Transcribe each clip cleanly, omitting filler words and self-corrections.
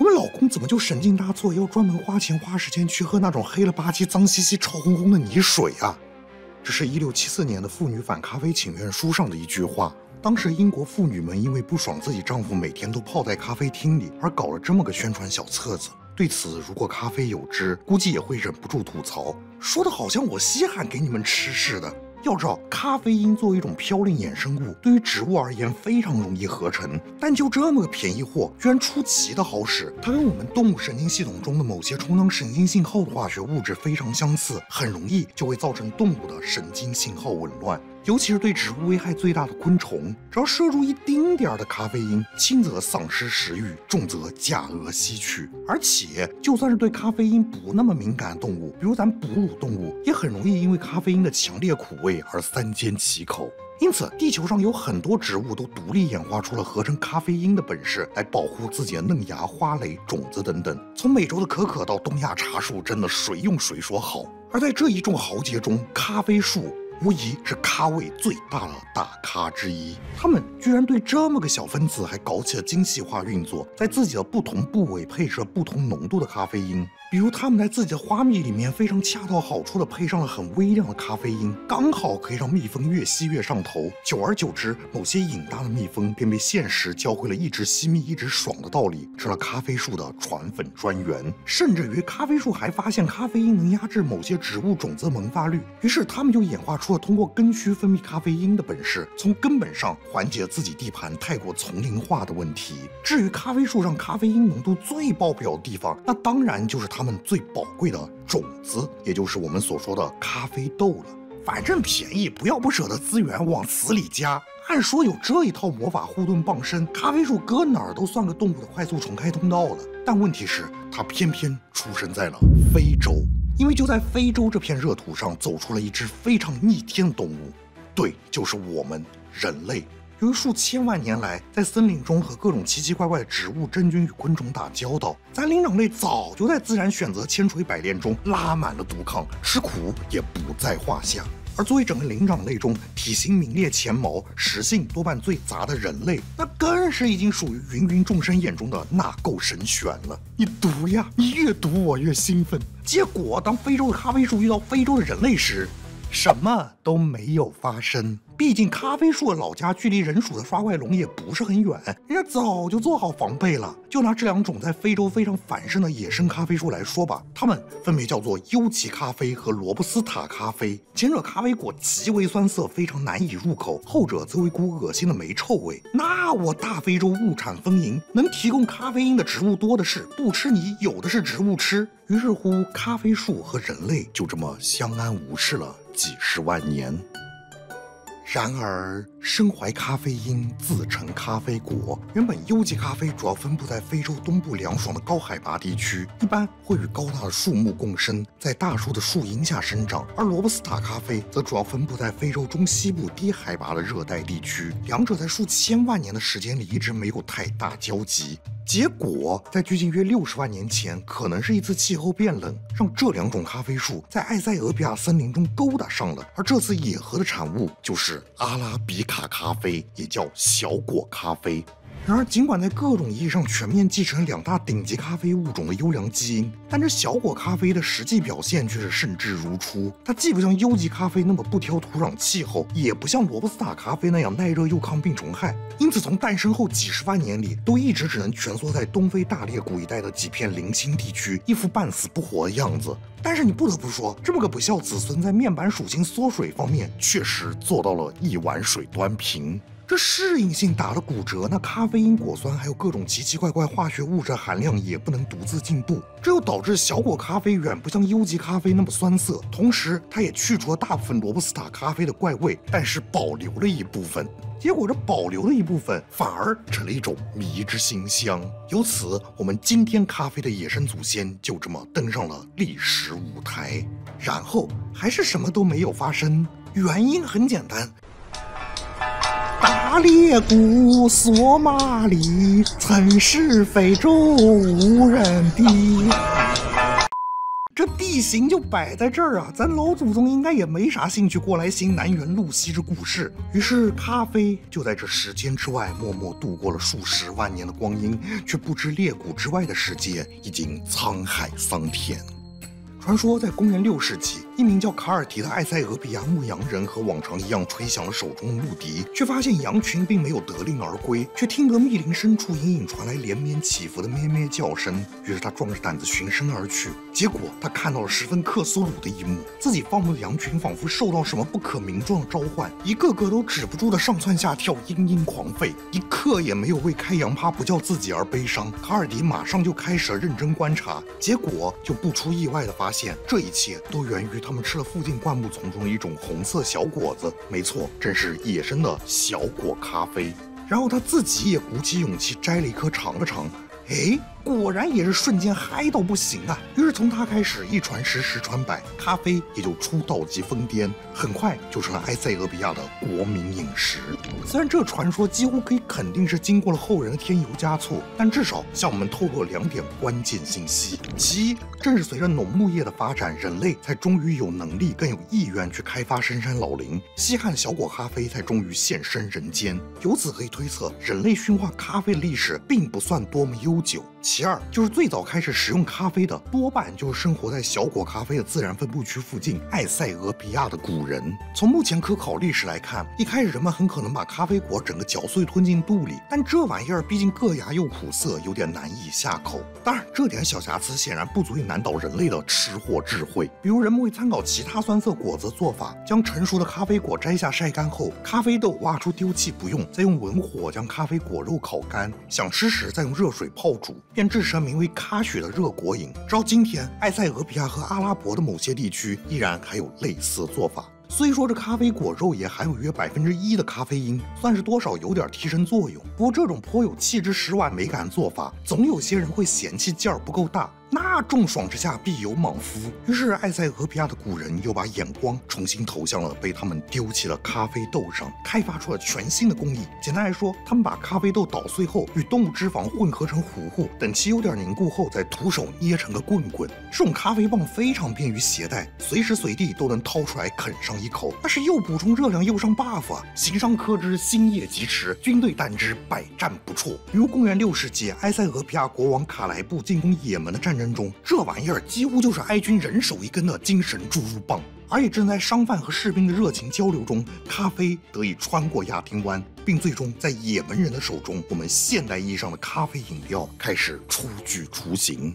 我们老公怎么就神经大作，要专门花钱花时间去喝那种黑了吧唧、脏兮兮、臭烘烘的泥水啊？这是1674年的妇女反咖啡请愿书上的一句话。当时英国妇女们因为不爽自己丈夫每天都泡在咖啡厅里，而搞了这么个宣传小册子。对此，如果咖啡有知，估计也会忍不住吐槽，说的好像我稀罕给你们吃似的。要知道，咖啡因作为一种嘌呤衍生物，对于植物而言非常容易合成，但就这么个便宜货，居然出奇的好使。它跟我们动物神经系统中的某些充当神经信号的化学物质非常相似，很容易就会造成动物的神经信号紊乱。尤其是对植物危害最大的昆虫，只要摄入一丁点儿的咖啡因，轻则丧失食欲，重则驾鹅西去。而且，就算是对咖啡因不那么敏感的动物，比如咱哺乳动物，也很容易因为咖啡因的强烈苦味而三缄其口。因此，地球上有很多植物都独立演化出了合成咖啡因的本事，来保护自己的嫩芽、花蕾、种子等等。从美洲的可可到东亚茶树，真的谁用谁说好。而在这一众豪杰中，咖啡树无疑是咖位最大的大咖之一，他们居然对这么个小分子还搞起了精细化运作，在自己的不同部位配置了不同浓度的咖啡因。比如他们在自己的花蜜里面非常恰到好处的配上了很微量的咖啡因，刚好可以让蜜蜂越吸越上头。久而久之，某些瘾大的蜜蜂便被现实教会了一直吸蜜一直爽的道理，成了咖啡树的传粉专员。甚至于咖啡树还发现咖啡因能压制某些植物种子的萌发率，于是他们就演化出了通过根须分泌咖啡因的本事，从根本上缓解自己地盘太过丛林化的问题。至于咖啡树上咖啡因浓度最爆表的地方，那当然就是它们最宝贵的种子，也就是我们所说的咖啡豆了。反正便宜，不要不舍得资源往死里加。按说有这一套魔法护盾傍身，咖啡树搁哪儿都算个动物的快速重开通道了。但问题是，它偏偏出生在了非洲，因为就在非洲这片热土上走出了一只非常逆天的动物，对，就是我们人类。由于数千万年来在森林中和各种奇奇怪怪的植物、真菌与昆虫打交道，咱灵长类早就在自然选择千锤百炼中拉满了毒糠，吃苦也不在话下。而作为整个灵长类中体型名列前茅、食性多半最杂的人类，那更是已经属于芸芸众生眼中的纳垢神选了。你读呀，你越读我越兴奋。结果当非洲的咖啡树遇到非洲的人类时，什么都没有发生。毕竟咖啡树的老家距离人属的刷怪龙也不是很远，人家早就做好防备了。就拿这两种在非洲非常繁盛的野生咖啡树来说吧，它们分别叫做优吉咖啡和罗布斯塔咖啡。前者咖啡果极为酸涩，非常难以入口，后者则为股恶心的霉臭味。那我大非洲物产丰盈，能提供咖啡因的植物多的是，不吃你有的是植物吃。于是乎，咖啡树和人类就这么相安无事了几十万年。然而，身怀咖啡因，自成咖啡果。原本优级咖啡主要分布在非洲东部凉爽的高海拔地区，一般会与高大的树木共生，在大树的树荫下生长；而罗布斯塔咖啡则主要分布在非洲中西部低海拔的热带地区，两者在数千万年的时间里一直没有太大交集。结果，在距今约60万年前，可能是一次气候变冷，让这两种咖啡树在埃塞俄比亚森林中勾搭上了。而这次野合的产物就是阿拉比卡咖啡，也叫小果咖啡。然而，尽管在各种意义上全面继承两大顶级咖啡物种的优良基因，但这小果咖啡的实际表现却是胜之如初。它既不像优级咖啡那么不挑土壤气候，也不像罗布斯塔咖啡那样耐热又抗病虫害，因此从诞生后几十万年里，都一直只能蜷缩在东非大裂谷一带的几片零星地区，一副半死不活的样子。但是你不得不说，这么个不孝子孙在面板属性缩水方面，确实做到了一碗水端平。这适应性打了骨折，那咖啡因、果酸还有各种奇奇怪怪化学物质含量也不能独自进步，这又导致小果咖啡远不像优级咖啡那么酸涩，同时它也去除了大部分罗布斯塔咖啡的怪味，但是保留了一部分。结果这保留的一部分反而成了一种迷之馨香，由此我们今天咖啡的野生祖先就这么登上了历史舞台。然后还是什么都没有发生，原因很简单。大裂谷索马里曾是非洲无人地。这地形就摆在这儿啊，咱老祖宗应该也没啥兴趣过来兴南辕路西之故事。于是咖啡就在这时间之外默默度过了数十万年的光阴，却不知裂谷之外的世界已经沧海桑田。传说在公元6世纪，一名叫卡尔迪的埃塞俄比亚牧羊人和往常一样吹响了手中的牧笛，却发现羊群并没有得令而归，却听得密林深处隐隐传来连绵起伏的咩咩叫声。于是他壮着胆子循声而去，结果他看到了十分克苏鲁的一幕：自己放牧的羊群仿佛受到什么不可名状的召唤，一个个都止不住的上蹿下跳，嘤嘤狂吠，一刻也没有为开羊趴不叫自己而悲伤。卡尔迪马上就开始了认真观察，结果就不出意外的发现，这一切都源于他们吃了附近灌木丛中的一种红色小果子，没错，正是野生的小果咖啡。然后他自己也鼓起勇气摘了一颗尝了尝，哎，果然也是瞬间嗨到不行啊！于是从他开始，一传十，十传百，咖啡也就出道即疯癫，很快就成了埃塞俄比亚的国民饮食。虽然这传说几乎可以肯定是经过了后人的添油加醋，但至少向我们透露了2点关键信息：其一，正是随着农牧业的发展，人类才终于有能力更有意愿去开发深山老林，西汉小果咖啡才终于现身人间。由此可以推测，人类驯化咖啡的历史并不算多么悠久。其二，就是最早开始使用咖啡的多半就是生活在小果咖啡的自然分布区附近埃塞俄比亚的古人。从目前可考历史来看，一开始人们很可能把咖啡果整个嚼碎吞进肚里，但这玩意儿毕竟硌牙又苦涩，有点难以下口。当然，这点小瑕疵显然不足以难倒人类的吃货智慧。比如人们会参考其他酸涩果子的做法，将成熟的咖啡果摘下晒干后，咖啡豆挖出丢弃不用，再用文火将咖啡果肉烤干，想吃时再用热水泡煮，便制成名为咖许的热果饮。直到今天，埃塞俄比亚和阿拉伯的某些地区依然还有类似的做法。虽说这咖啡果肉也含有约1%的咖啡因，算是多少有点提神作用。不过这种颇有气质十万美感的做法，总有些人会嫌弃劲儿不够大。那众爽之下必有莽夫，于是埃塞俄比亚的古人又把眼光重新投向了被他们丢弃的咖啡豆上，开发出了全新的工艺。简单来说，他们把咖啡豆捣碎后与动物脂肪混合成糊糊，等其有点凝固后再徒手捏成个棍棍。这种咖啡棒非常便于携带，随时随地都能掏出来啃上一口，那是又补充热量又上 buff 啊！行商科之，兴业疾驰，军队弹之，百战不辍。比如公元6世纪，埃塞俄比亚国王卡莱布进攻也门的战争中，这玩意儿几乎就是埃军人手一根的精神注入棒。而也正在商贩和士兵的热情交流中，咖啡得以穿过亚丁湾，并最终在也门人的手中，我们现代意义上的咖啡饮料开始初具雏形。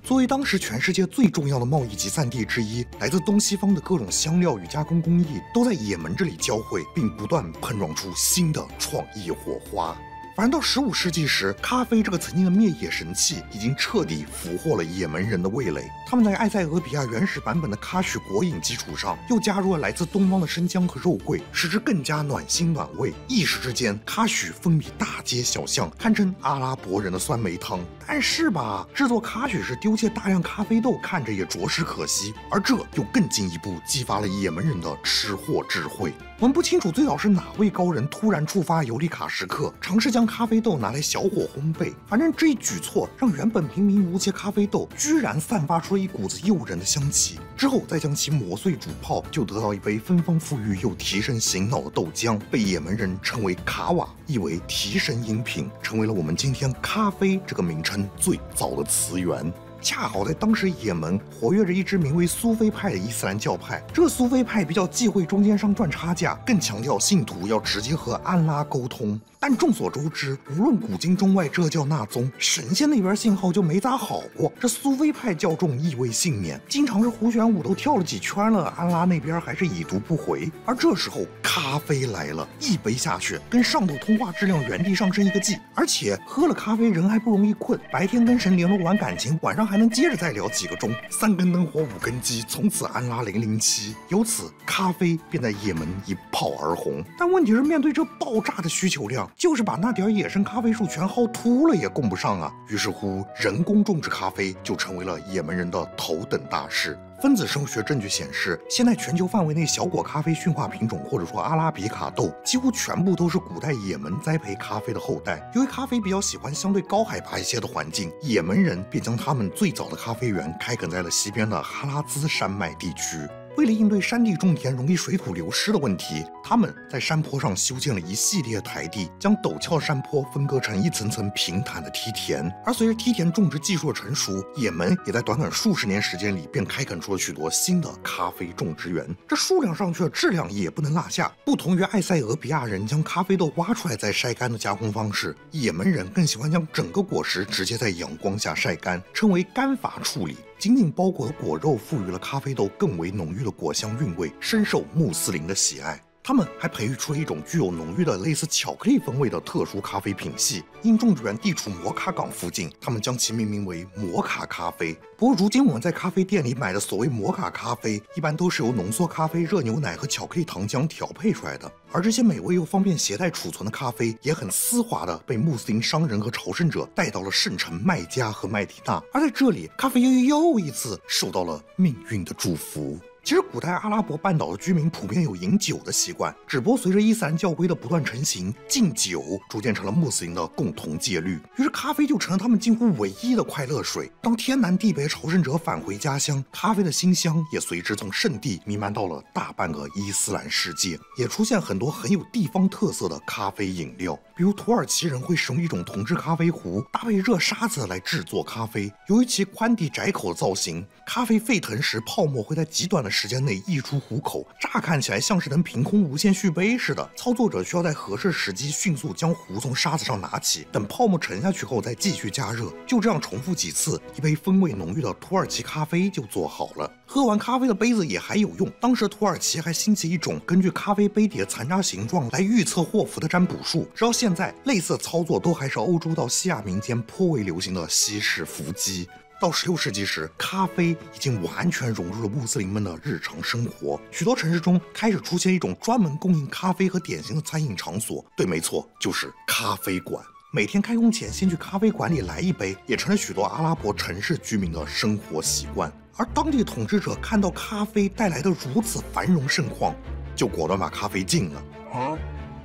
作为当时全世界最重要的贸易集散地之一，来自东西方的各种香料与加工工艺都在也门这里交汇，并不断碰撞出新的创意火花。反正到15世纪时，咖啡这个曾经的灭野神器已经彻底俘获了也门人的味蕾。他们在埃塞俄比亚原始版本的咖许果饮基础上，又加入了来自东方的生姜和肉桂，使之更加暖心暖胃。一时之间，咖许风靡大街小巷，堪称阿拉伯人的酸梅汤。但是吧，制作咖许时丢弃大量咖啡豆，看着也着实可惜。而这又更进一步激发了也门人的吃货智慧。我们不清楚最早是哪位高人突然触发尤里卡时刻，尝试将咖啡豆拿来小火烘焙。反正这一举措让原本平民无奇咖啡豆居然散发出了一股子诱人的香气。之后再将其磨碎煮泡，就得到一杯芬芳馥郁又提神醒脑的豆浆，被也门人称为卡瓦，意为提神饮品，成为了我们今天咖啡这个名称最早的词源。恰好在当时也门活跃着一支名为苏菲派的伊斯兰教派。这个苏菲派比较忌讳中间商赚差价，更强调信徒要直接和安拉沟通。但众所周知，无论古今中外这教那宗，神仙那边信号就没咋好过。这苏菲派教众意味幸免，经常是胡旋舞都跳了几圈了，安拉那边还是已读不回。而这时候咖啡来了，一杯下去，跟上头通话质量原地上升1个 G， 而且喝了咖啡人还不容易困，白天跟神联络完感情，晚上还能接着再聊几个钟，3根灯火5根鸡，从此安拉007。由此，咖啡便在也门一炮而红。但问题是，面对这爆炸的需求量，就是把那点野生咖啡树全薅秃了也供不上啊。于是乎，人工种植咖啡就成为了也门人的头等大事。分子生物学证据显示，现在全球范围内小果咖啡驯化品种或者说阿拉比卡豆，几乎全部都是古代也门栽培咖啡的后代。由于咖啡比较喜欢相对高海拔一些的环境，也门人便将他们最早的咖啡园开垦在了西边的哈拉兹山脉地区。为了应对山地种田容易水土流失的问题，他们在山坡上修建了一系列台地，将陡峭山坡分割成一层层平坦的梯田。而随着梯田种植技术的成熟，也门也在短短数十年时间里便开垦出了许多新的咖啡种植园。这数量上去了，质量也不能落下。不同于埃塞俄比亚人将咖啡豆挖出来再晒干的加工方式，也门人更喜欢将整个果实直接在阳光下晒干，称为干法处理。紧紧包裹的果肉赋予了咖啡豆更为浓郁的果香韵味，深受穆斯林的喜爱。他们还培育出了一种具有浓郁的类似巧克力风味的特殊咖啡品系，因种植园地处摩卡港附近，他们将其命名为摩卡咖啡。不过如今我们在咖啡店里买的所谓摩卡咖啡，一般都是由浓缩咖啡、热牛奶和巧克力糖浆调配出来的，而这些美味又方便携带储存的咖啡，也很丝滑的被穆斯林商人和朝圣者带到了圣城麦加和麦迪那，而在这里，咖啡又一次受到了命运的祝福。其实古代阿拉伯半岛的居民普遍有饮酒的习惯，只不过随着伊斯兰教规的不断成型，敬酒逐渐成了穆斯林的共同戒律，于是咖啡就成了他们近乎唯一的快乐水。当天南地北朝圣者返回家乡，咖啡的馨香也随之从圣地弥漫到了大半个伊斯兰世界，也出现很多很有地方特色的咖啡饮料，比如土耳其人会使用一种铜制咖啡壶搭配热沙子来制作咖啡，由于其宽底窄口的造型，咖啡沸腾时泡沫会在极短的时间内溢出壶口，乍看起来像是能凭空无限续杯似的。操作者需要在合适时机迅速将壶从沙子上拿起，等泡沫沉下去后再继续加热，就这样重复几次，一杯风味浓郁的土耳其咖啡就做好了。喝完咖啡的杯子也还有用，当时土耳其还兴起一种根据咖啡杯底的残渣形状来预测祸福的占卜术，直到现在类似的操作都还是欧洲到西亚民间颇为流行的西式伏击。到16世纪时，咖啡已经完全融入了穆斯林们的日常生活，许多城市中开始出现一种专门供应咖啡和点心的餐饮场所，对，没错，就是咖啡馆。每天开工前先去咖啡馆里来一杯，也成了许多阿拉伯城市居民的生活习惯。而当地统治者看到咖啡带来的如此繁荣盛况，就果断把咖啡禁了。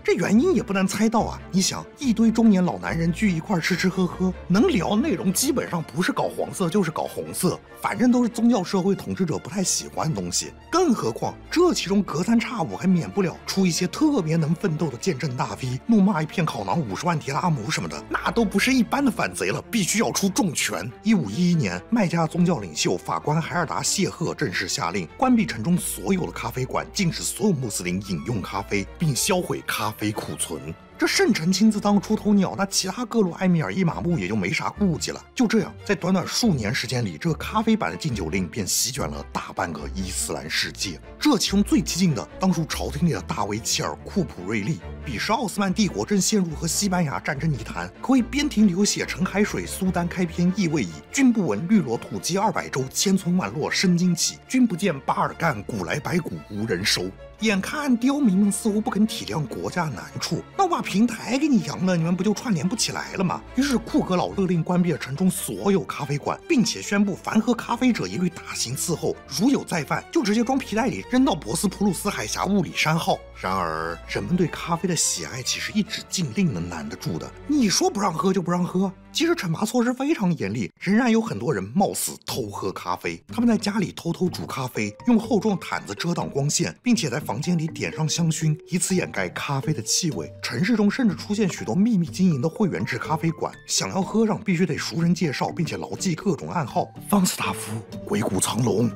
这原因也不难猜到啊！你想，一堆中年老男人聚一块吃吃喝喝，能聊内容基本上不是搞黄色就是搞红色，反正都是宗教社会统治者不太喜欢的东西。更何况这其中隔三差五还免不了出一些特别能奋斗的见证大 V， 怒骂一片烤馕50万迪拉姆什么的，那都不是一般的反贼了，必须要出重拳。1511年，麦加宗教领袖法官海尔达谢赫正式下令关闭城中所有的咖啡馆，禁止所有穆斯林饮用咖啡，并销毁咖啡库存。这圣城亲自当出头鸟，那其他各路埃米尔一马目也就没啥顾忌了。就这样，在短短数年时间里，这个咖啡版的禁酒令便席卷了大半个伊斯兰世界。这其中最激进的，当属朝廷里的大维齐尔库普瑞利。彼时奥斯曼帝国正陷入和西班牙战争泥潭，可谓边庭流血成海水，苏丹开篇意未已。君不闻绿萝土鸡200州，千村万落生荆棘。君不见巴尔干，古来白骨无人收。眼看刁民们似乎不肯体谅国家难处，那我把平台给你扬了，你们不就串联不起来了吗？于是库格老勒令关闭了城中所有咖啡馆，并且宣布凡喝咖啡者一律大刑伺候，如有再犯就直接装皮袋里扔到博斯普鲁斯海峡物理山号。然而人们对咖啡的喜爱其实一纸禁令能难得住的，你说不让喝就不让喝。即使惩罚措施非常严厉，仍然有很多人冒死偷喝咖啡。他们在家里偷偷煮咖啡，用厚重的毯子遮挡光线，并且在房间里点上香薰，以此掩盖咖啡的气味。城市中甚至出现许多秘密经营的会员制咖啡馆，想要喝上必须得熟人介绍，并且牢记各种暗号。方斯塔夫、鬼谷藏龙，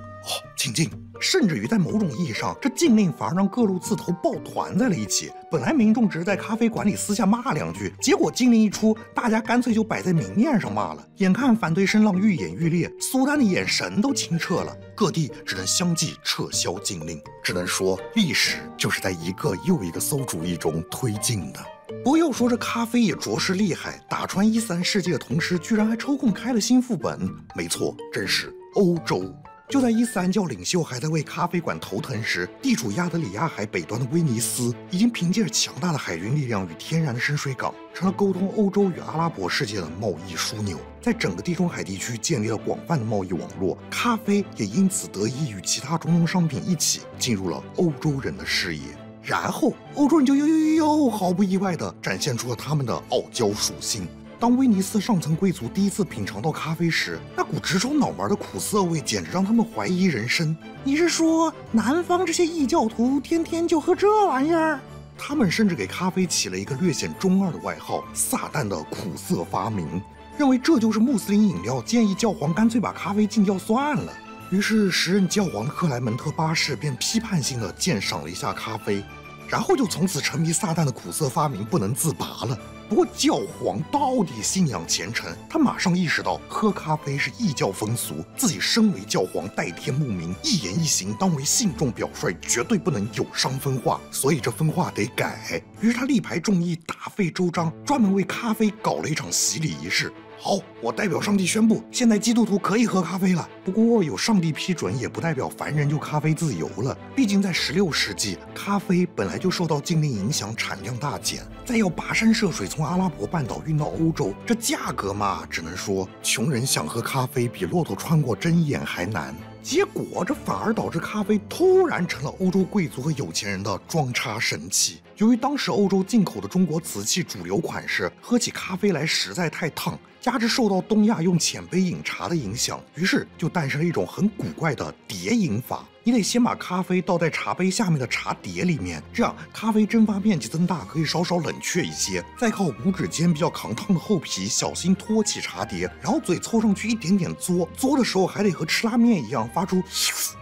请进。甚至于在某种意义上，这禁令反而让各路刺头抱团在了一起。本来民众只是在咖啡馆里私下骂两句，结果禁令一出，大家干脆就摆在明面上骂了。眼看反对声浪愈演愈烈，苏丹的眼神都清澈了，各地只能相继撤销禁令。只能说，历史就是在一个又一个馊主意中推进的。不过要说这咖啡也着实厉害，打穿伊斯兰世界的同时，居然还抽空开了新副本。没错，真是欧洲。就在伊斯兰教领袖还在为咖啡馆头疼时，地处亚得里亚海北端的威尼斯已经凭借着强大的海运力量与天然的深水港，成了沟通欧洲与阿拉伯世界的贸易枢纽。在整个地中海地区建立了广泛的贸易网络，咖啡也因此得以与其他中东商品一起进入了欧洲人的视野。然后，欧洲人就又毫不意外地展现出了他们的傲娇属性。当威尼斯上层贵族第一次品尝到咖啡时，那股直冲脑门的苦涩味简直让他们怀疑人生。你是说，南方这些异教徒天天就喝这玩意儿？他们甚至给咖啡起了一个略显中二的外号——撒旦的苦涩发明，认为这就是穆斯林饮料，建议教皇干脆把咖啡禁掉算了。于是，时任教皇的克莱门特八世便批判性地鉴赏了一下咖啡，然后就从此沉迷撒旦的苦涩发明不能自拔了。不过教皇到底信仰虔诚，他马上意识到喝咖啡是异教风俗，自己身为教皇代天慕名，一言一行当为信众表率，绝对不能有伤分化，所以这分化得改。于是他力排众议，大费周章，专门为咖啡搞了一场洗礼仪式。好，我代表上帝宣布，现在基督徒可以喝咖啡了。不过有上帝批准，也不代表凡人就咖啡自由了。毕竟在16世纪，咖啡本来就受到禁令影响，产量大减，再要跋山涉水从阿拉伯半岛运到欧洲，这价格嘛，只能说穷人想喝咖啡比骆驼穿过针眼还难。结果这反而导致咖啡突然成了欧洲贵族和有钱人的装叉神器。由于当时欧洲进口的中国瓷器主流款式，喝起咖啡来实在太烫，加之受到东亚用浅杯饮茶的影响，于是就诞生了一种很古怪的叠饮法。你得先把咖啡倒在茶杯下面的茶碟里面，这样咖啡蒸发面积增大，可以稍稍冷却一些，再靠五指尖比较抗烫的厚皮小心托起茶碟，然后嘴凑上去一点点嘬的时候还得和吃拉面一样发出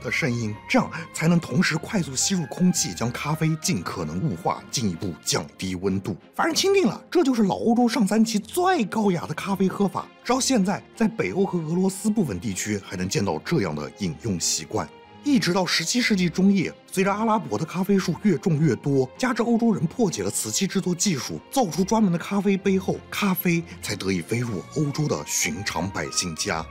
的声音，这样才能同时快速吸入空气，将咖啡尽可能雾化，进一步降低温度。反正钦定了，这就是老欧洲上三期最高雅的咖啡喝法。直到现在，在北欧和俄罗斯部分地区还能见到这样的饮用习惯。一直到17世纪中叶，随着阿拉伯的咖啡树越种越多，加之欧洲人破解了瓷器制作技术，造出专门的咖啡杯后，咖啡才得以飞入欧洲的寻常百姓家。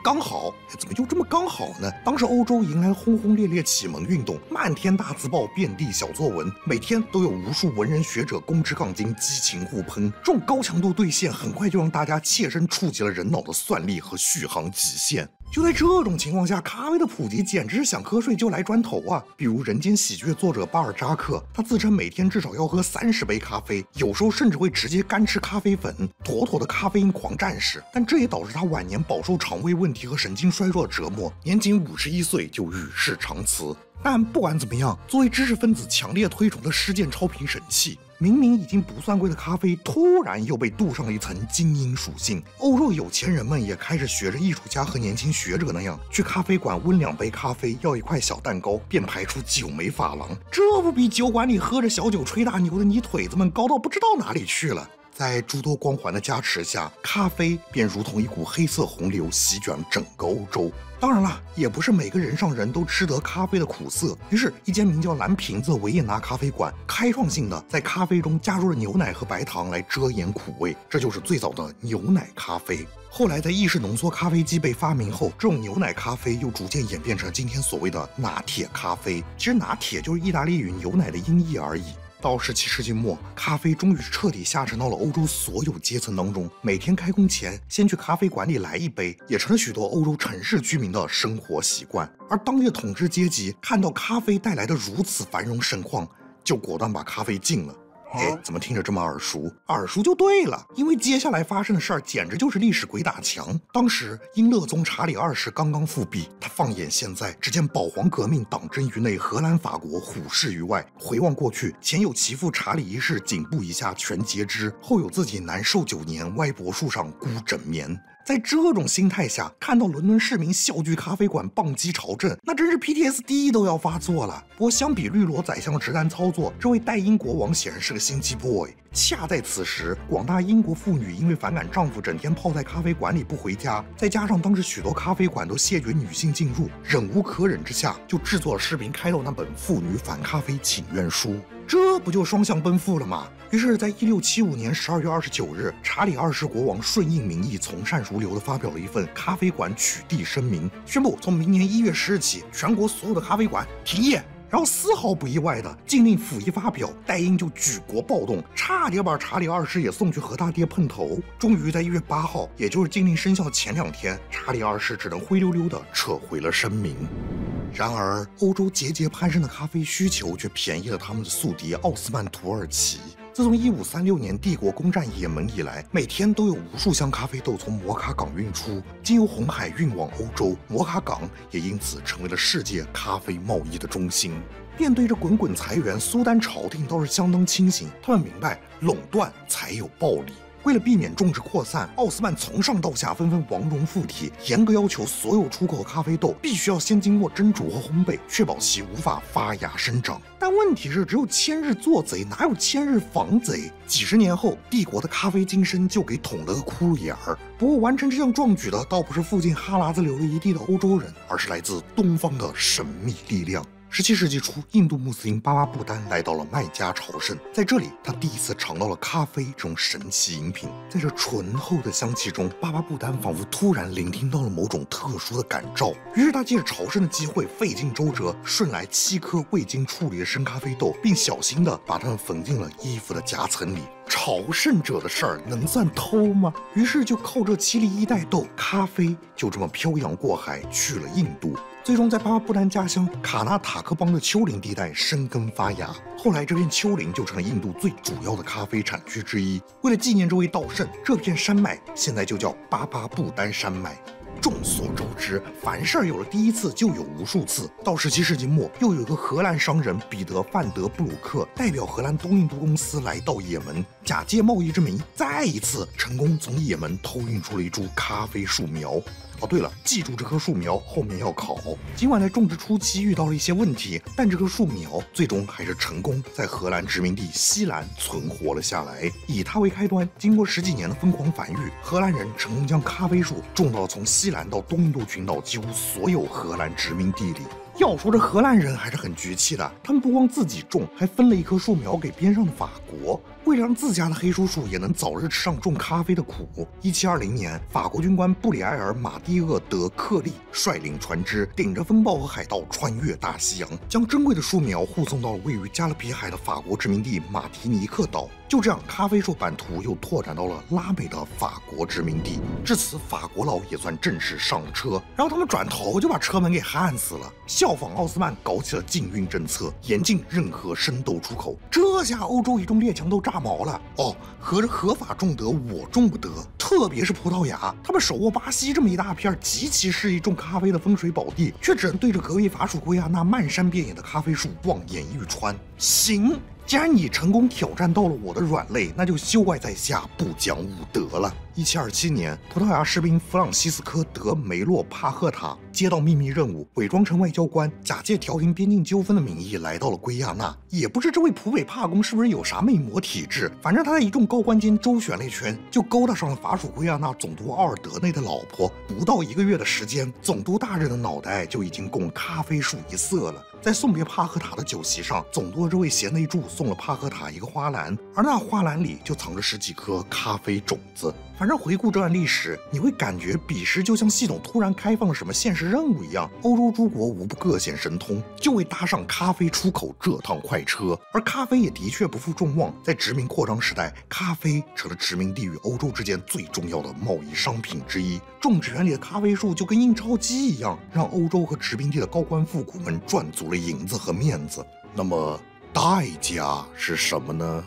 刚好，怎么就这么刚好呢？当时欧洲迎来了轰轰烈烈启蒙运动，漫天大字报，遍地小作文，每天都有无数文人学者公之杠精，激情互喷。这种高强度兑现，很快就让大家切身触及了人脑的算力和续航极限。就在这种情况下，咖啡的普及简直是想瞌睡就来砖头啊！比如《人间喜剧》作者巴尔扎克，他自称每天至少要喝30杯咖啡，有时候甚至会直接干吃咖啡粉，妥妥的咖啡因狂战士。但这也导致他晚年饱受肠胃问题和神经衰弱的折磨，年仅51岁就与世长辞。但不管怎么样，作为知识分子强烈推崇的施健超频神器，明明已经不算贵的咖啡，突然又被镀上了一层精英属性。欧洲有钱人们也开始学着艺术家和年轻学者那样，去咖啡馆温2杯咖啡，要一块小蛋糕，便排出9枚珐琅。这不比酒馆里喝着小酒吹大牛的泥腿子们高到不知道哪里去了。在诸多光环的加持下，咖啡便如同一股黑色洪流席卷整个欧洲。当然了，也不是每个人上人都吃得咖啡的苦涩。于是，一间名叫蓝瓶子维也纳咖啡馆开创性的在咖啡中加入了牛奶和白糖来遮掩苦味，这就是最早的牛奶咖啡。后来，在意式浓缩咖啡机被发明后，这种牛奶咖啡又逐渐演变成今天所谓的拿铁咖啡。其实，拿铁就是意大利语牛奶的音译而已。到17世纪末，咖啡终于彻底下沉到了欧洲所有阶层当中。每天开工前，先去咖啡馆里来一杯，也成了许多欧洲城市居民的生活习惯。而当地的统治阶级看到咖啡带来的如此繁荣盛况，就果断把咖啡禁了。怎么听着这么耳熟？耳熟就对了，因为接下来发生的事儿简直就是历史鬼打墙。当时英勒宗查理2世刚刚复辟，他放眼现在，只见保皇革命党争于内，荷兰、法国虎视于外。回望过去，前有其父查理1世颈部以下全截肢，后有自己难受9年，歪脖树上孤枕眠。在这种心态下，看到伦敦市民笑聚咖啡馆棒击朝政，那真是 PTSD 都要发作了。不过相比绿萝宰相的直男操作，这位代英国王显然是个心机 boy。恰在此时，广大英国妇女因为反感丈夫整天泡在咖啡馆里不回家，再加上当时许多咖啡馆都谢绝女性进入，忍无可忍之下，就制作了视频开头那本妇女反咖啡请愿书。这不就双向奔赴了吗？于是，在1675年12月29日，查理2世国王顺应民意，从善如流地发表了一份咖啡馆取缔声明，宣布从明年1月10日起，全国所有的咖啡馆停业。然后丝毫不意外的，禁令甫一发表，戴英就举国暴动，差点把查理2世也送去和他爹碰头。终于在1月8号，也就是禁令生效前2天，查理2世只能灰溜溜的撤回了声明。然而，欧洲节节攀升的咖啡需求却便宜了他们的宿敌奥斯曼土耳其。自从1536年帝国攻占也门以来，每天都有无数箱咖啡豆从摩卡港运出，经由红海运往欧洲，摩卡港也因此成为了世界咖啡贸易的中心。面对着滚滚财源，苏丹朝廷倒是相当清醒，他们明白垄断才有暴利。为了避免种植扩散，奥斯曼从上到下纷纷王戎附体，严格要求所有出口的咖啡豆必须要先经过蒸煮和烘焙，确保其无法发芽生长。但问题是，只有千日做贼，哪有千日防贼？几十年后，帝国的咖啡金身就给捅了个窟窿眼儿。不过，完成这项壮举的倒不是附近哈喇子流了一地的欧洲人，而是来自东方的神秘力量。17世纪初，印度穆斯林巴巴布丹来到了麦加朝圣，在这里，他第一次尝到了咖啡这种神奇饮品。在这醇厚的香气中，巴巴布丹仿佛突然聆听到了某种特殊的感召，于是他借着朝圣的机会，费尽周折，顺来7颗未经处理的生咖啡豆，并小心地把它们缝进了衣服的夹层里。朝圣者的事儿能算偷吗？于是就靠这7粒1袋豆，咖啡就这么漂洋过海去了印度。最终在巴巴布丹家乡卡纳塔克邦的丘陵地带生根发芽，后来这片丘陵就成了印度最主要的咖啡产区之一。为了纪念这位道圣，这片山脉现在就叫巴巴布丹山脉。众所周知，凡事有了第一次就有无数次。到17世纪末，又有一个荷兰商人彼得·范德布鲁克代表荷兰东印度公司来到也门，假借贸易之名，再一次成功从也门偷运出了一株咖啡树苗。哦，对了，记住这棵树苗后面要考。尽管在种植初期遇到了一些问题，但这棵树苗最终还是成功在荷兰殖民地西兰存活了下来。以它为开端，经过10几年的疯狂繁育，荷兰人成功将咖啡树种到了从西兰到东印度群岛几乎所有荷兰殖民地里。要说这荷兰人还是很局气的，他们不光自己种，还分了一棵树苗给边上的法国。为了让自家的黑叔叔也能早日吃上种咖啡的苦，1720年，法国军官布里埃尔·马蒂厄·德克利率领船只，顶着风暴和海盗穿越大西洋，将珍贵的树苗护送到了位于加勒比海的法国殖民地马提尼克岛。就这样，咖啡树版图又拓展到了拉美的法国殖民地。至此，法国佬也算正式上了车，然后他们转头就把车门给焊死了，效仿奥斯曼搞起了禁运政策，严禁任何生豆出口。这下欧洲一众列强都炸毛了。哦，合着合法种得我种不得，特别是葡萄牙，他们手握巴西这么一大片极其适宜种咖啡的风水宝地，却只能对着隔壁法属圭亚那漫山遍野的咖啡树望眼欲穿。行，既然你成功挑战到了我的软肋，那就休怪在下不讲武德了。1727年，葡萄牙士兵弗朗西斯科·德梅洛帕赫塔接到秘密任务，伪装成外交官，假借调停边境纠纷的名义来到了圭亚那。也不知这位普北帕公是不是有啥魅魔体质，反正他在一众高官间周旋了一圈，就勾搭上了法属圭亚那总督奥尔德内的老婆。不到1个月的时间，总督大人的脑袋就已经供咖啡树一色了。在送别帕赫塔的酒席上，总督的这位贤内助送了帕赫塔一个花篮，而那花篮里就藏着10几颗咖啡种子。反正回顾这段历史，你会感觉彼时就像系统突然开放了什么现实任务一样，欧洲诸国无不各显神通，就为搭上咖啡出口这趟快车。而咖啡也的确不负众望，在殖民扩张时代，咖啡成了殖民地与欧洲之间最重要的贸易商品之一。种植园里的咖啡树就跟印钞机一样，让欧洲和殖民地的高官富贾们赚足了银子和面子。那么代价是什么呢？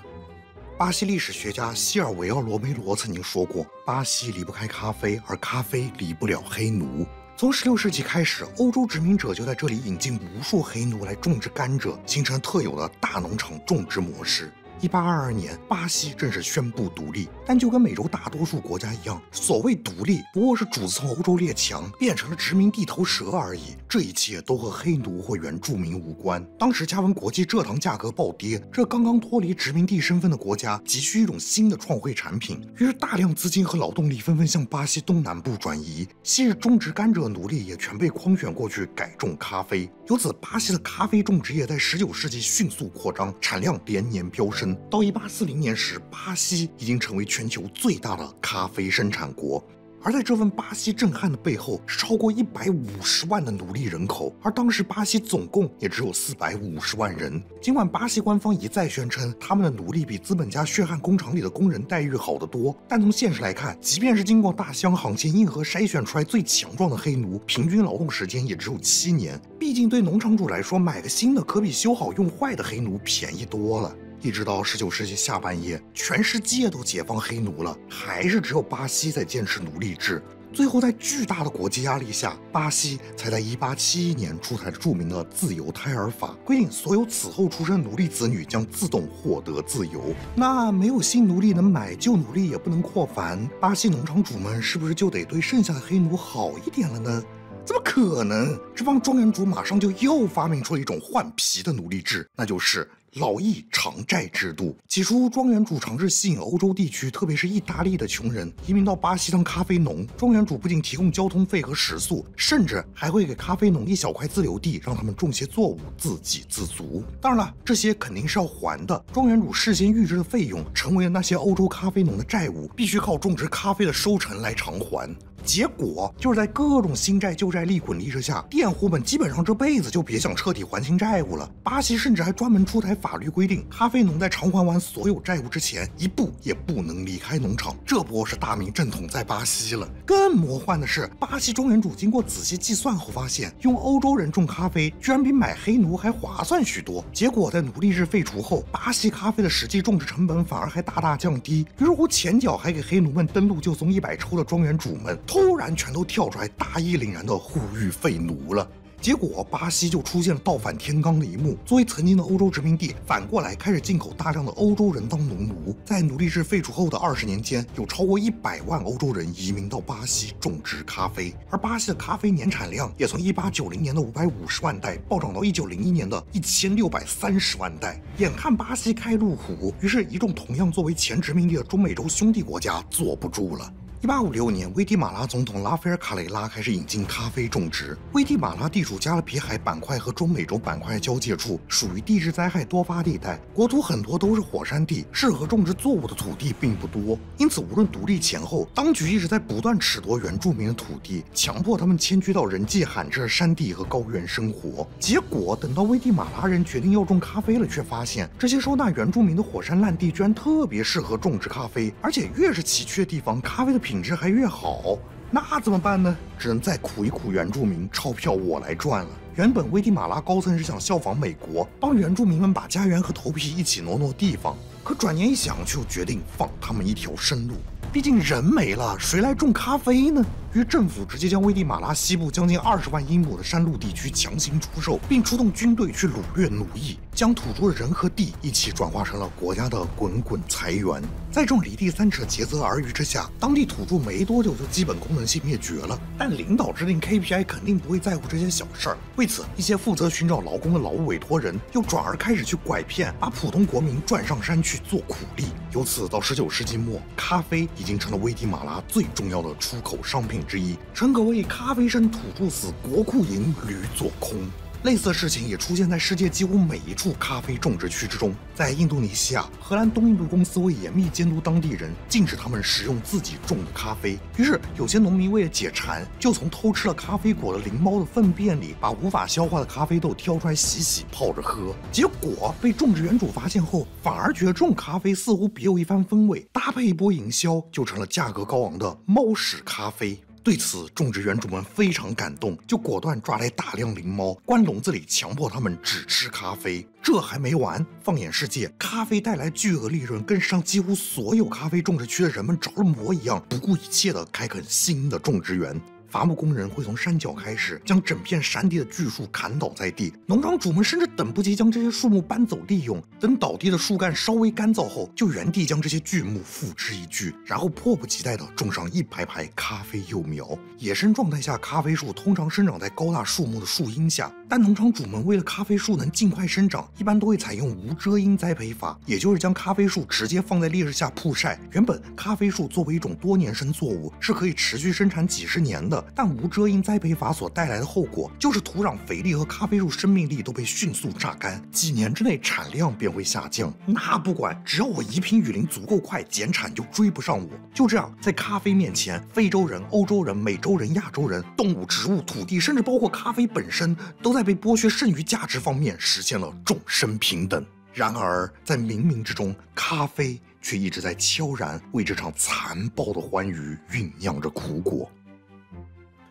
巴西历史学家西尔维奥·罗梅罗曾经说过，巴西离不开咖啡，而咖啡离不了黑奴。从16世纪开始，欧洲殖民者就在这里引进无数黑奴来种植甘蔗，形成特有的大农场种植模式。1822年，巴西正式宣布独立，但就跟美洲大多数国家一样，所谓独立不过是主子从欧洲列强变成了殖民地头蛇而已。这一切都和黑奴或原住民无关。当时加文国际蔗糖价格暴跌，这刚刚脱离殖民地身份的国家急需一种新的创汇产品，于是大量资金和劳动力纷纷向巴西东南部转移。昔日种植甘蔗的奴隶也全被诓选过去改种咖啡，由此巴西的咖啡种植业在19世纪迅速扩张，产量连年飙升。到1840年时，巴西已经成为全球最大的咖啡生产国。而在这份巴西震撼的背后，是超过150万的奴隶人口，而当时巴西总共也只有450万人。尽管巴西官方一再宣称他们的奴隶比资本家血汗工厂里的工人待遇好得多，但从现实来看，即便是经过大西洋航线硬核筛选出来最强壮的黑奴，平均劳动时间也只有7年。毕竟对农场主来说，买个新的可比修好用坏的黑奴便宜多了。一直到19世纪下半叶，全世界都解放黑奴了，还是只有巴西在坚持奴隶制。最后在巨大的国际压力下，巴西才在1871年出台了著名的自由胎儿法，规定所有此后出生奴隶子女将自动获得自由。那没有新奴隶能买，旧奴隶也不能扩繁，巴西农场主们是不是就得对剩下的黑奴好一点了呢？怎么可能？这帮庄园主马上就又发明出了一种换皮的奴隶制，那就是劳役偿债制度。起初，庄园主尝试吸引欧洲地区，特别是意大利的穷人移民到巴西当咖啡农。庄园主不仅提供交通费和食宿，甚至还会给咖啡农一小块自留地，让他们种些作物，自给自足。当然了，这些肯定是要还的。庄园主事先预支的费用，成为了那些欧洲咖啡农的债务，必须靠种植咖啡的收成来偿还。结果就是在各种新债旧债利滚利之下，佃户们基本上这辈子就别想彻底还清债务了。巴西甚至还专门出台法律规定，咖啡农在偿还完所有债务之前，一步也不能离开农场。这波是大明正统在巴西了。更魔幻的是，巴西庄园主经过仔细计算后发现，用欧洲人种咖啡居然比买黑奴还划算许多。结果在奴隶制废除后，巴西咖啡的实际种植成本反而还大大降低。于是乎，前脚还给黑奴们登陆就送100抽的庄园主们，突然全都跳出来大义凛然的呼吁废奴了。结果巴西就出现了倒反天罡的一幕，作为曾经的欧洲殖民地，反过来开始进口大量的欧洲人当农奴。在奴隶制废除后的20年间，有超过100万欧洲人移民到巴西种植咖啡，而巴西的咖啡年产量也从1890年的550万袋暴涨到1901年的1630万袋。眼看巴西开路虎，于是一众同样作为前殖民地的中美洲兄弟国家坐不住了。1856年，危地马拉总统拉斐尔·卡雷拉开始引进咖啡种植。危地马拉地处加勒比海板块和中美洲板块交界处，属于地质灾害多发地带，国土很多都是火山地，适合种植作物的土地并不多。因此，无论独立前后，当局一直在不断褫夺原住民的土地，强迫他们迁居到人迹罕至的山地和高原生活。结果，等到危地马拉人决定要种咖啡了，却发现这些收纳原住民的火山烂地居然特别适合种植咖啡，而且越是崎岖的地方，咖啡的品质还越好。那怎么办呢？只能再苦一苦原住民，钞票我来赚了。原本危地马拉高层是想效仿美国，帮原住民们把家园和头皮一起挪地方，可转念一想，却决定放他们一条生路。毕竟人没了，谁来种咖啡呢？于政府直接将危地马拉西部将近20万英亩的山路地区强行出售，并出动军队去掳掠奴役，将土著的人和地一起转化成了国家的滚滚财源。在这种离地三尺竭泽而渔之下，当地土著没多久就基本功能性灭绝了。但领导制定 KPI 肯定不会在乎这些小事儿，为此，一些负责寻找劳工的劳务委托人又转而开始去拐骗，把普通国民转上山去做苦力。由此到19世纪末，咖啡已经成了危地马拉最重要的出口商品之一，称可谓咖啡生土著死，国库盈驴做空。类似的事情也出现在世界几乎每一处咖啡种植区之中。在印度尼西亚，荷兰东印度公司为严密监督当地人，禁止他们食用自己种的咖啡。于是，有些农民为了解馋，就从偷吃了咖啡果的灵猫的粪便里，把无法消化的咖啡豆挑出来洗洗泡着喝。结果被种植园主发现后，反而觉得这种咖啡似乎别有一番风味，搭配一波营销，就成了价格高昂的猫屎咖啡。对此，种植园主们非常感动，就果断抓来大量灵猫，关笼子里，强迫他们只吃咖啡。这还没完，放眼世界，咖啡带来巨额利润，更是让几乎所有咖啡种植区的人们着了魔一样，不顾一切地开垦新的种植园。伐木工人会从山脚开始，将整片山地的巨树砍倒在地，农场主们甚至等不及将这些树木搬走利用，等倒地的树干稍微干燥后，就原地将这些巨木付之一炬，然后迫不及待地种上一排排咖啡幼苗。野生状态下，咖啡树通常生长在高大树木的树荫下，但农场主们为了咖啡树能尽快生长，一般都会采用无遮阴栽培法，也就是将咖啡树直接放在烈日下曝晒。原本咖啡树作为一种多年生作物，是可以持续生产几十年的。的，但无遮阴栽培法所带来的后果，就是土壤肥力和咖啡树生命力都被迅速榨干，几年之内产量便会下降。那不管，只要我移平雨林足够快，减产就追不上我。就这样，在咖啡面前，非洲人、欧洲人、美洲人、亚洲人、动物、植物、土地，甚至包括咖啡本身，都在被剥削剩余价值方面实现了众生平等。然而，在冥冥之中，咖啡却一直在悄然为这场残暴的欢愉酝酿着苦果。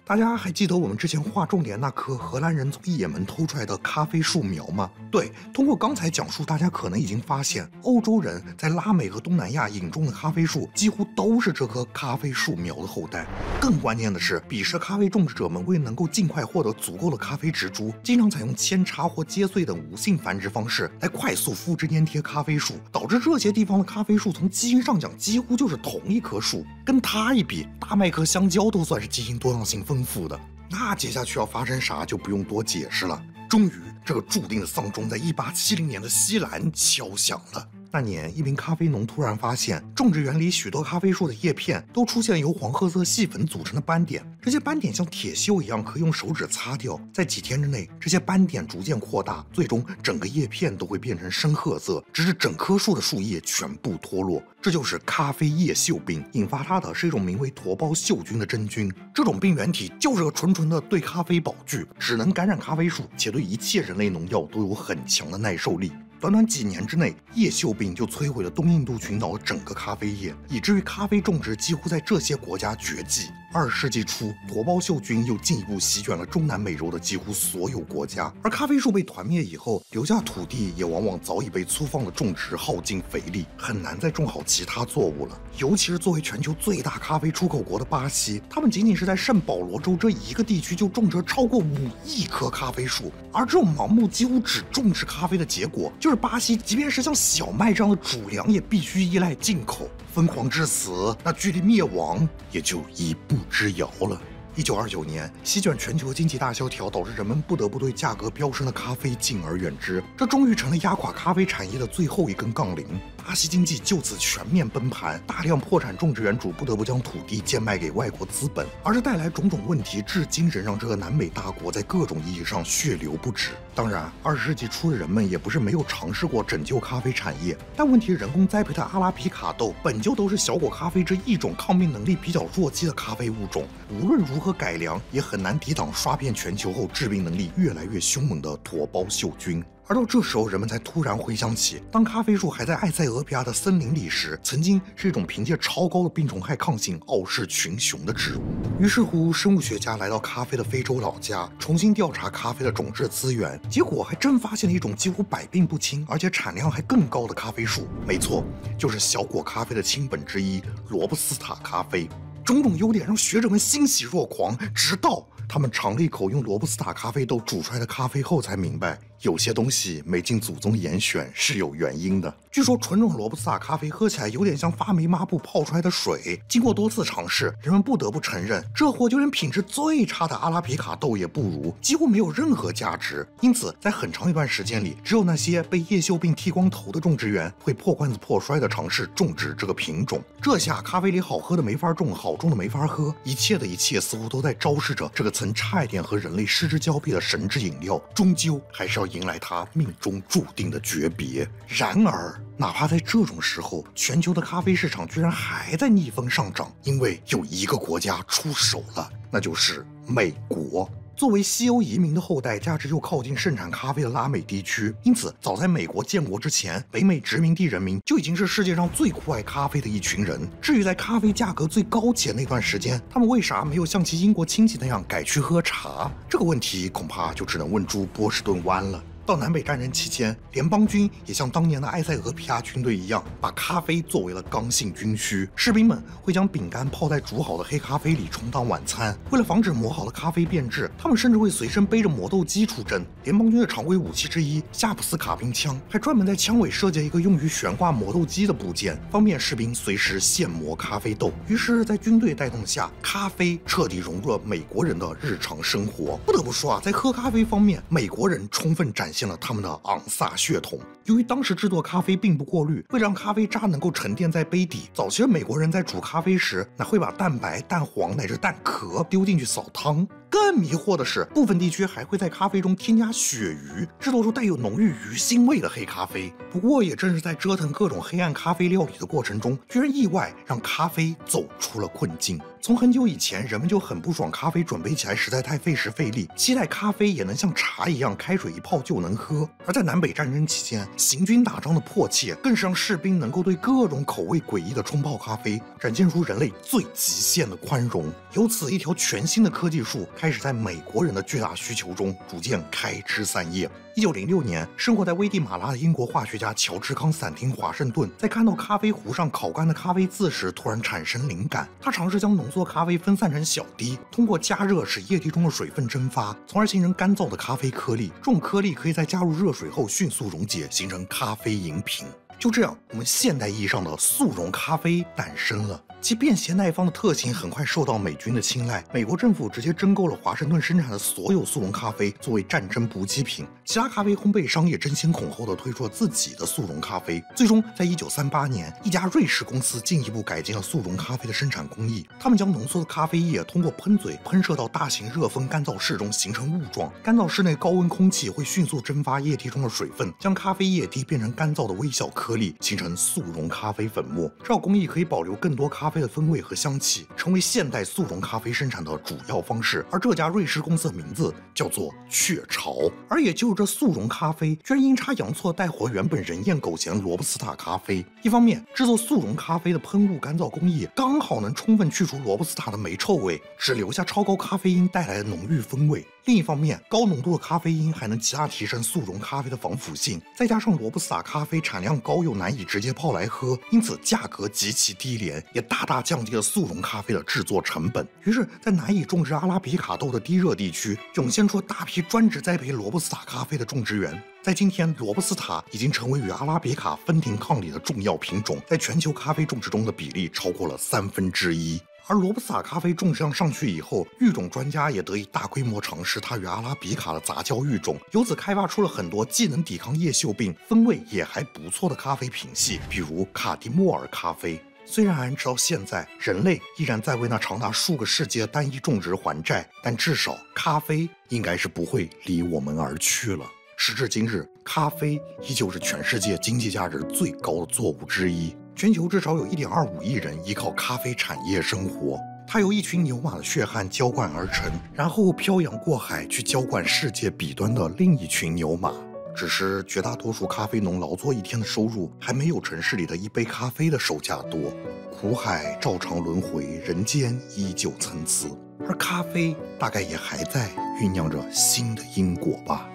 大家还记得我们之前划重点那棵荷兰人从也门偷出来的咖啡树苗吗？对，通过刚才讲述，大家可能已经发现，欧洲人在拉美和东南亚引种的咖啡树几乎都是这棵咖啡树苗的后代。更关键的是，彼时咖啡种植者们为能够尽快获得足够的咖啡植株，经常采用扦插或接穗等无性繁殖方式来快速复制粘贴咖啡树，导致这些地方的咖啡树从基因上讲几乎就是同一棵树。跟它一比，大麦和香蕉都算是基因多样性丰富的。那接下去要发生啥就不用多解释了。终于，这个注定的丧钟在1870年的西兰敲响了。那年，一名咖啡农突然发现，种植园里许多咖啡树的叶片都出现由黄褐色细粉组成的斑点，这些斑点像铁锈一样，可以用手指擦掉。在几天之内，这些斑点逐渐扩大，最终整个叶片都会变成深褐色，直至整棵树的树叶全部脱落。这就是咖啡叶锈病，引发它的是一种名为驼孢锈菌的真菌。这种病原体就是个纯纯的对咖啡宝具，只能感染咖啡树，且对一切人类农药都有很强的耐受力。短短几年之内，叶锈病就摧毁了东印度群岛整个咖啡业，以至于咖啡种植几乎在这些国家绝迹。20世纪初，驼孢锈菌又进一步席卷了中南美洲的几乎所有国家，而咖啡树被团灭以后，留下土地也往往早已被粗放的种植耗尽肥力，很难再种好其他作物了。尤其是作为全球最大咖啡出口国的巴西，他们仅仅是在圣保罗州这一个地区就种植超过5亿棵咖啡树，而这种盲目几乎只种植咖啡的结果，就是巴西即便是像小麦这样的主粮，也必须依赖进口。疯狂至此，那距离灭亡也就一步之遥了。1929年，席卷全球经济大萧条导致人们不得不对价格飙升的咖啡敬而远之，这终于成了压垮咖啡产业的最后一根杠铃。巴西经济就此全面崩盘，大量破产种植园主不得不将土地贱卖给外国资本，而这带来种种问题，至今仍让这个南美大国在各种意义上血流不止。当然，20世纪初的人们也不是没有尝试过拯救咖啡产业，但问题人工栽培的阿拉比卡豆本就都是小果咖啡这一种抗病能力比较弱鸡的咖啡物种，无论如何改良，也很难抵挡刷遍全球后致病能力越来越凶猛的驼孢锈菌。而到这时候，人们才突然回想起，当咖啡树还在埃塞俄比亚的森林里时，曾经是一种凭借超高的病虫害抗性傲视群雄的植物。于是乎，生物学家来到咖啡的非洲老家，重新调查咖啡的种质资源，结果还真发现了一种几乎百病不侵，而且产量还更高的咖啡树。没错，就是小果咖啡的亲本之一——罗布斯塔咖啡。种种优点让学者们欣喜若狂，直到他们尝了一口用罗布斯塔咖啡豆煮出来的咖啡后，才明白有些东西没经祖宗严选是有原因的。据说纯种罗布斯塔咖啡喝起来有点像发霉抹布泡出来的水。经过多次尝试，人们不得不承认，这货就连品质最差的阿拉比卡豆也不如，几乎没有任何价值。因此，在很长一段时间里，只有那些被叶锈病剃光头的种植园会破罐子破摔地尝试种植这个品种。这下咖啡里好喝的没法种，好种的没法喝，一切的一切似乎都在昭示着这个曾差一点和人类失之交臂的神之饮料，终究还是要迎来它命中注定的诀别。然而，哪怕在这种时候，全球的咖啡市场居然还在逆风上涨，因为有一个国家出手了，那就是美国。作为西欧移民的后代，价值又靠近盛产咖啡的拉美地区，因此早在美国建国之前，北美殖民地人民就已经是世界上最酷爱咖啡的一群人。至于在咖啡价格最高且那段时间，他们为啥没有像其英国亲戚那样改去喝茶？这个问题恐怕就只能问出波士顿湾了。到南北战争期间，联邦军也像当年的埃塞俄比亚军队一样，把咖啡作为了刚性军需。士兵们会将饼干泡在煮好的黑咖啡里充当晚餐。为了防止磨好的咖啡变质，他们甚至会随身背着磨豆机出征。联邦军的常规武器之一夏普斯卡宾枪，还专门在枪尾设计了一个用于悬挂磨豆机的部件，方便士兵随时现磨咖啡豆。于是，在军队带动下，咖啡彻底融入了美国人的日常生活。不得不说啊，在喝咖啡方面，美国人充分展现现了他们的昂萨血统。由于当时制作咖啡并不过滤，为了让咖啡渣能够沉淀在杯底，早期的美国人在煮咖啡时，会把蛋白、蛋黄乃至蛋壳丢进去扫汤。更迷惑的是，部分地区还会在咖啡中添加鳕鱼，制作出带有浓郁鱼腥味的黑咖啡。不过，也正是在折腾各种黑暗咖啡料理的过程中，居然意外让咖啡走出了困境。从很久以前，人们就很不爽咖啡准备起来实在太费时费力，期待咖啡也能像茶一样开水一泡就能喝。而在南北战争期间，行军打仗的迫切，更是让士兵能够对各种口味诡异的冲泡咖啡展现出人类最极限的宽容。由此，一条全新的科技树开始在美国人的巨大需求中逐渐开枝散叶。1906年，生活在危地马拉的英国化学家乔治·康斯坦丁·华盛顿，在看到咖啡壶上烤干的咖啡渍时，突然产生灵感。他尝试将浓缩咖啡分散成小滴，通过加热使液体中的水分蒸发，从而形成干燥的咖啡颗粒。这种颗粒可以在加入热水后迅速溶解，形成咖啡饮品。就这样，我们现代意义上的速溶咖啡诞生了。其便携耐放的特性很快受到美军的青睐，美国政府直接征购了华盛顿生产的所有速溶咖啡作为战争补给品。其他咖啡烘焙商也争先恐后地推出了自己的速溶咖啡。最终，在1938年，一家瑞士公司进一步改进了速溶咖啡的生产工艺。他们将浓缩的咖啡液通过喷嘴喷射到大型热风干燥室中形成雾状，干燥室内高温空气会迅速蒸发液体中的水分，将咖啡液滴变成干燥的微小颗粒，形成速溶咖啡粉末。这套工艺可以保留更多咖啡的风味和香气，成为现代速溶咖啡生产的主要方式。而这家瑞士公司的名字叫做雀巢。而也就是这速溶咖啡，居然阴差阳错带火原本人厌狗嫌罗布斯塔咖啡。一方面，制作速溶咖啡的喷雾干燥工艺刚好能充分去除罗布斯塔的霉臭味，只留下超高咖啡因带来的浓郁风味。另一方面，高浓度的咖啡因还能极大提升速溶咖啡的防腐性，再加上罗布斯塔咖啡产量高又难以直接泡来喝，因此价格极其低廉，也大大降低了速溶咖啡的制作成本。于是，在难以种植阿拉比卡豆的低热地区，涌现出了大批专职栽培罗布斯塔咖啡的种植园。在今天，罗布斯塔已经成为与阿拉比卡分庭抗礼的重要品种，在全球咖啡种植中的比例超过了1/3。而罗布斯塔咖啡种植量上去以后，育种专家也得以大规模尝试它与阿拉比卡的杂交育种，由此开发出了很多既能抵抗叶锈病，风味也还不错的咖啡品系，比如卡迪莫尔咖啡。虽然直到现在，人类依然在为那长达数个世纪的单一种植还债，但至少咖啡应该是不会离我们而去了。时至今日，咖啡依旧是全世界经济价值最高的作物之一。全球至少有1.25亿人依靠咖啡产业生活。它由一群牛马的血汗浇灌而成，然后漂洋过海去浇灌世界彼端的另一群牛马。只是绝大多数咖啡农劳作一天的收入，还没有城市里的一杯咖啡的售价多。苦海照常轮回，人间依旧参差。而咖啡大概也还在酝酿着新的因果吧。